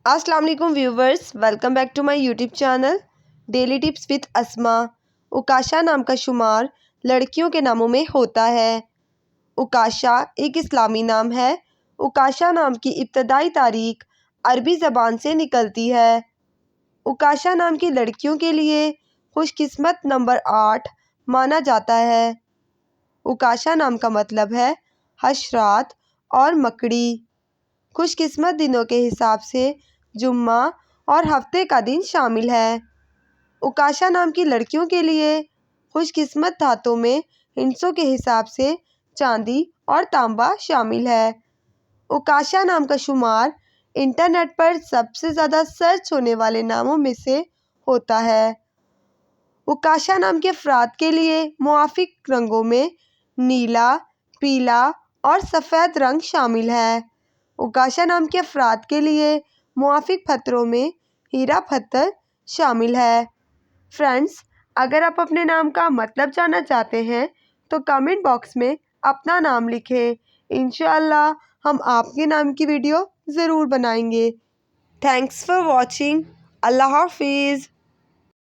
السلام علیکم viewers, welcome back to my YouTube channel Daily Tips with Asma. اکاشا نام کا شمار لڑکیوں کے ناموں میں ہوتا ہے۔ اکاشا ایک اسلامی نام ہے۔ اکاشا نام کی ابتدائی تاریخ عربی زبان سے نکلتی ہے۔ اکاشا نام کی لڑکیوں کے لیے خوش قسمت نمبر 8 مانا جاتا ہے۔ اکاشا نام کا مطلب ہے حشرات اور مکڑی۔ خوش قسمت دنوں کے حساب سے جمعہ اور ہفتے کا دن شامل ہے۔ اکاشا نام کی لڑکیوں کے لیے خوش قسمت دھاتوں میں ہندسوں کے حساب سے چاندی اور تانبا شامل ہے۔ اکاشا نام کا شمار انٹرنیٹ پر سب سے زیادہ سرچ ہونے والے ناموں میں سے ہوتا ہے۔ اکاشا نام کے افراد کے لیے موافق رنگوں میں نیلا، پیلا اور سفید رنگ شامل ہے۔ اکاشا نام کے افراد کے لیے موافق پتھروں میں ہیرا پتھر شامل ہے۔ فرینڈز، اگر آپ اپنے نام کا مطلب جاننا چاہتے ہیں تو کمنٹ باکس میں اپنا نام لکھیں۔ انشاءاللہ ہم آپ کے نام کی ویڈیو ضرور بنائیں گے۔ Thanks for watching. اللہ حافظ۔